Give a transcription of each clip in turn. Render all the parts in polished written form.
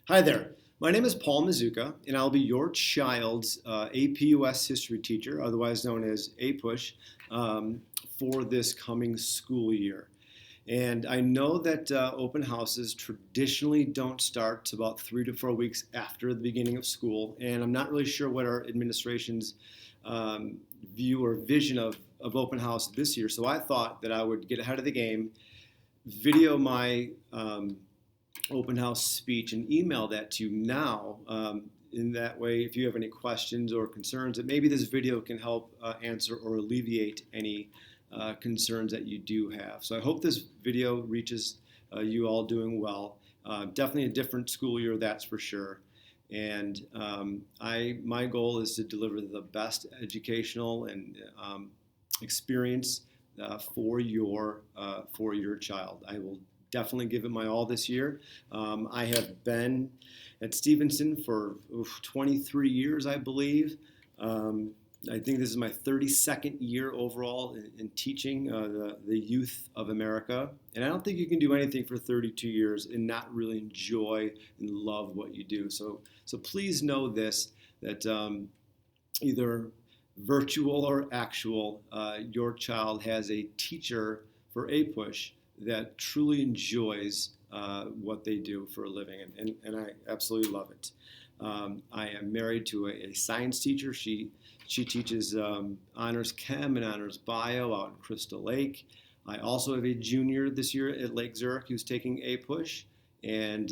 Hi there. My name is Paul Mazuka, and I'll be your child's APUS history teacher, otherwise known as APUSH, for this coming school year. And I know that open houses traditionally don't start to about 3 to 4 weeks after the beginning of school, and I'm not really sure what our administration's um, view or vision of open house this year. So I thought that I would get ahead of the game, video my open house speech and email that to you now. In that way, if you have any questions or concerns, that maybe this video can help answer or alleviate any concerns that you do have. So I hope this video reaches you all doing well. Definitely a different school year, that's for sure. And my goal is to deliver the best educational and experience for your child. I will definitely give it my all this year. I have been at Stevenson for 23 years, I believe. I think this is my 32nd year overall in teaching the youth of America. And I don't think you can do anything for 32 years and not really enjoy and love what you do. So please know this, that either virtual or actual, your child has a teacher for APUSH that truly enjoys what they do for a living, and I absolutely love it. I am married to a science teacher. She teaches honors chem and honors bio out in Crystal Lake. I also have a junior this year at Lake Zurich who's taking APUSH, and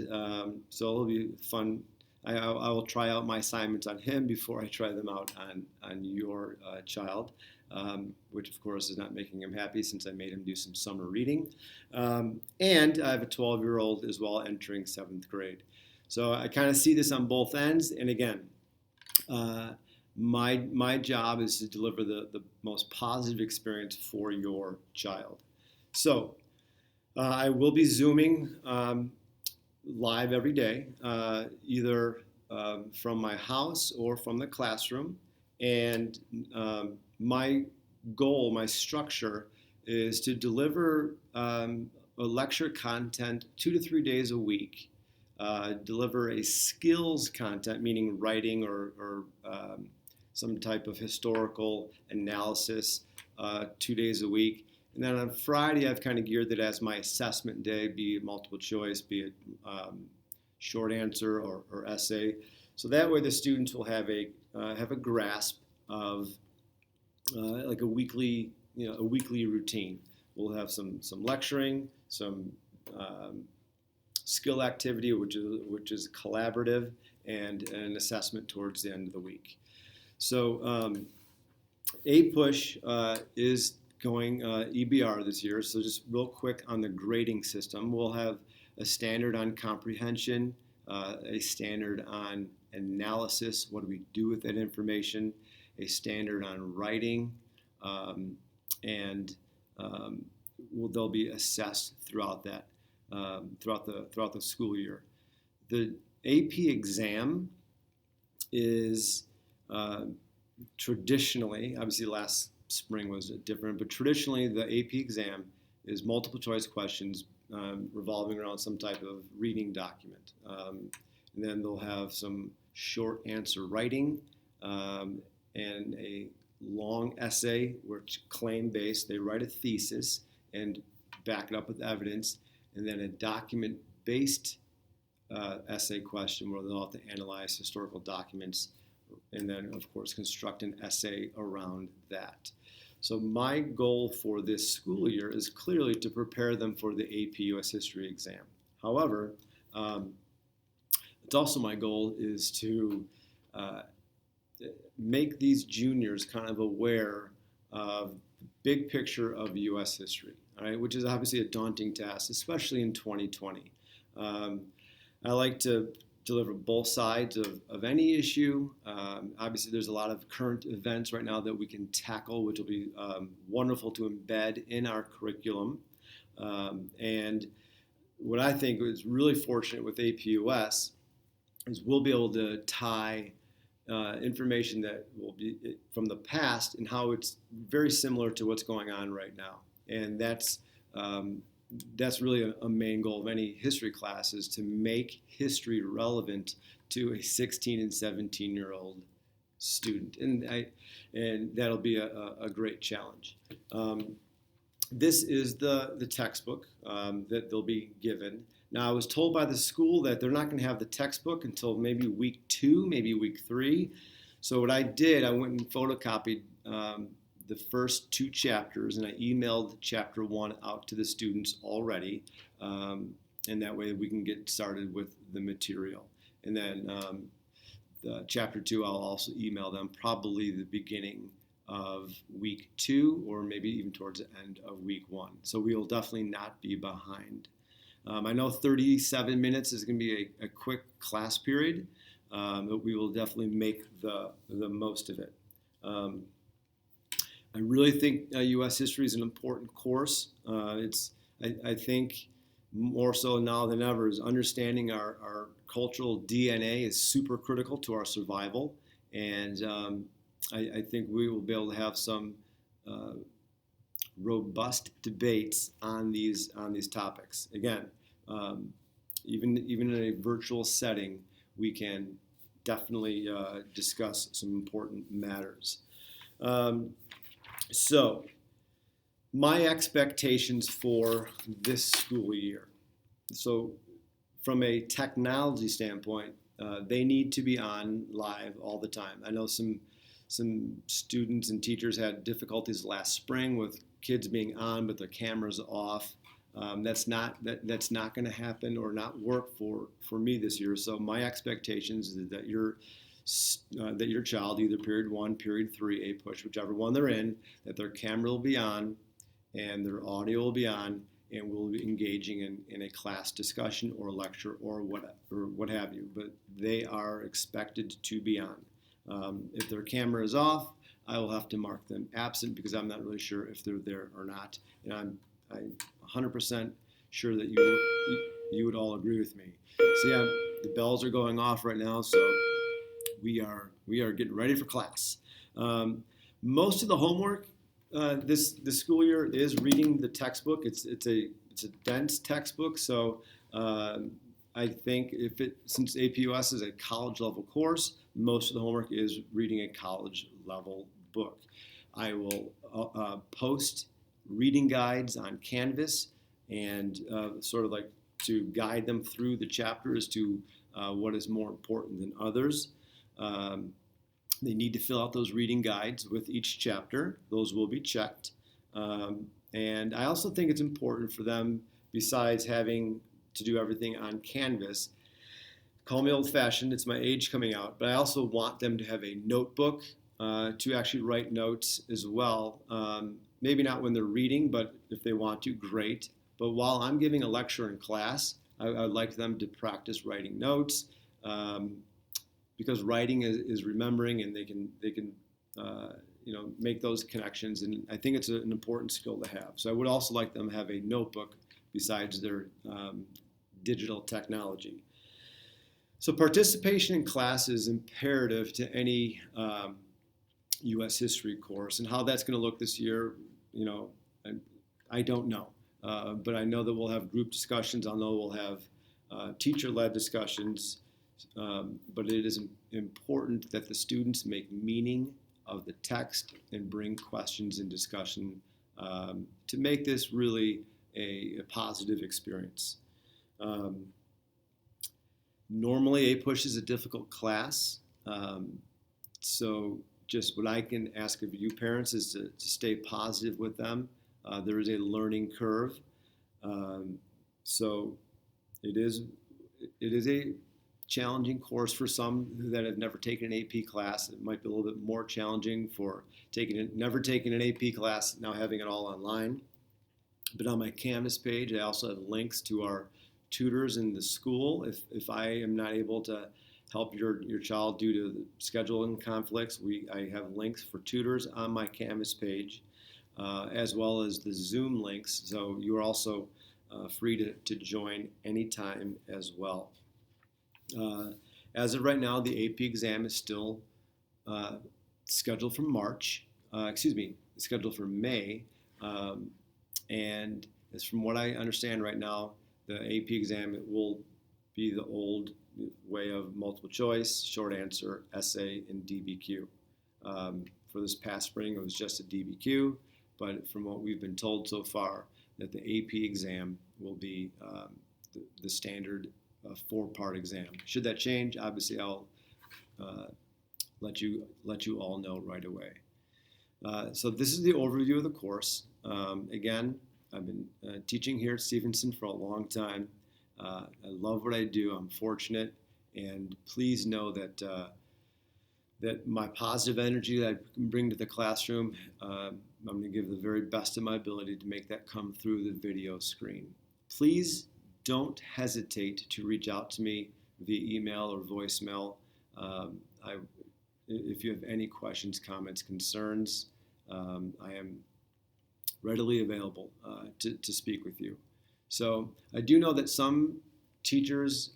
so it'll be fun. I will try out my assignments on him before I try them out on your child, which of course is not making him happy since I made him do some summer reading. And I have a 12-year-old as well entering 7th grade. So I kind of see this on both ends. And again, my job is to deliver the most positive experience for your child. So I will be Zooming live every day, either from my house or from the classroom. And my goal, my structure, is to deliver a lecture content 2 to 3 days a week, deliver a skills content, meaning writing or some type of historical analysis 2 days a week. And then on Friday, I've kind of geared it as my assessment day, be it multiple choice, be it short answer or essay. So that way the students will have a grasp of like a weekly routine. We'll have some lecturing, some skill activity, which is collaborative, and an assessment towards the end of the week. So APUSH is going EBR this year. So just real quick on the grading system, we'll have a standard on comprehension, a standard on analysis, what do we do with that information, a standard on writing, and they'll be assessed throughout that throughout the school year. The AP exam is traditionally, obviously last spring was different, but traditionally the AP exam is multiple choice questions revolving around some type of reading document. And then they'll have some short answer writing and a long essay, which claim-based. They write a thesis and back it up with evidence, and then a document-based essay question where they'll have to analyze historical documents and then, of course, construct an essay around that. So my goal for this school year is clearly to prepare them for the AP US History exam. However, it's also my goal is to make these juniors kind of aware of the big picture of U.S. history, all right, which is obviously a daunting task, especially in 2020. I like to deliver both sides of any issue. Obviously, there's a lot of current events right now that we can tackle, which will be wonderful to embed in our curriculum. And what I think is really fortunate with APUS is we'll be able to tie information that will be from the past and how it's very similar to what's going on right now. And that's that's really a main goal of any history class, is to make history relevant to a 16 and 17-year-old student, and that'll be a great challenge. This is the textbook that they'll be given. Now, I was told by the school that they're not going to have the textbook until maybe week 2, maybe week 3. So what I did, I went and photocopied the first 2 chapters, and I emailed chapter 1 out to the students already, and that way we can get started with the material. And then the chapter 2, I'll also email them probably the beginning of week 2, or maybe even towards the end of week 1. So we will definitely not be behind. I know 37 minutes is going to be a quick class period, but we will definitely make the most of it. I really think U.S. history is an important course. I think more so now than ever is understanding our cultural DNA is super critical to our survival, and I think we will be able to have some robust debates on these topics. Again, even in a virtual setting, we can definitely discuss some important matters. So, my expectations for this school year. So, from a technology standpoint, they need to be on live all the time. I know some students and teachers had difficulties last spring with kids being on but their cameras off. That's not going to happen or not work for me this year. So my expectations is that your child, either period 1, period 3, APUSH, whichever one they're in, that their camera will be on and their audio will be on, and we'll be engaging in a class discussion or a lecture or what have you. But they are expected to be on. If their camera is off, I will have to mark them absent because I'm not really sure if they're there or not. And I'm 100% sure that you would all agree with me. So yeah, the bells are going off right now, so we are getting ready for class. Most of the homework this school year is reading the textbook. It's a dense textbook, so I think since APUS is a college level course, most of the homework is reading a college level book. I will post reading guides on Canvas and sort of like to guide them through the chapters to what is more important than others. They need to fill out those reading guides with each chapter. Those will be checked. And I also think it's important for them, besides having to do everything on Canvas, call me old-fashioned, it's my age coming out, but I also want them to have a notebook to actually write notes as well. Maybe not when they're reading, but if they want to, great. But while I'm giving a lecture in class, I'd like them to practice writing notes, because writing is remembering, and they can make those connections. And I think it's an important skill to have. So I would also like them to have a notebook besides their digital technology. So participation in class is imperative to any U.S. history course, and how that's going to look this year, I don't know. But I know that we'll have group discussions. I know we'll have teacher-led discussions. But it is important that the students make meaning of the text and bring questions and discussion to make this really a positive experience. Normally, APUSH is a difficult class, so just what I can ask of you parents is to stay positive with them. There is a learning curve, so it is a challenging course for some that have never taken an AP class. It might be a little bit more challenging for never taking an AP class, now having it all online. But on my Canvas page, I also have links to our tutors in the school. If I am not able to help your child due to the scheduling conflicts, I have links for tutors on my Canvas page, as well as the Zoom links. So you are also free to join anytime as well. As of right now, the AP exam is still scheduled for scheduled for May, and As from what I understand right now, the AP exam, it will be the old way of multiple choice, short answer, essay, and DBQ. For this past spring, it was just a DBQ, but from what we've been told so far, that the AP exam will be the standard 4-part exam. Should that change, obviously I'll let you all know right away. So this is the overview of the course. Again, I've been teaching here at Stevenson for a long time. I love what I do. I'm fortunate, and please know that that my positive energy that I can bring to the classroom, I'm going to give the very best of my ability to make that come through the video screen. Please don't hesitate to reach out to me via email or voicemail. If you have any questions, comments, concerns, I am readily available to speak with you. So I do know that some teachers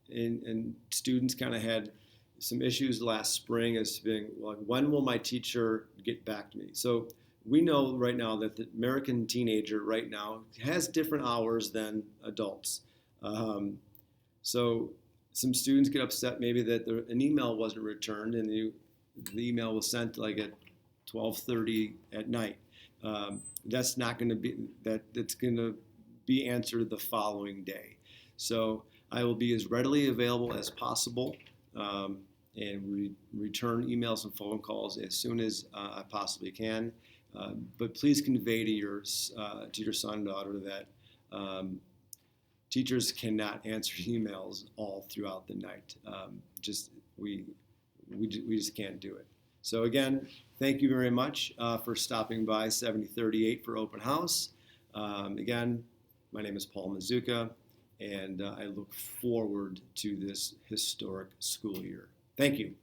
and students kind of had some issues last spring as being, like, when will my teacher get back to me? So we know right now that the American teenager right now has different hours than adults. So some students get upset maybe that an email wasn't returned and the email was sent like at 12:30 at night. That's not going to be, that's going to be answered the following day. So I will be as readily available as possible and return emails and phone calls as soon as I possibly can. But please convey to your son and daughter that teachers cannot answer emails all throughout the night. We just can't do it. So again, thank you very much for stopping by 7038 for open house. Again, my name is Paul Mazuka, and I look forward to this historic school year. Thank you.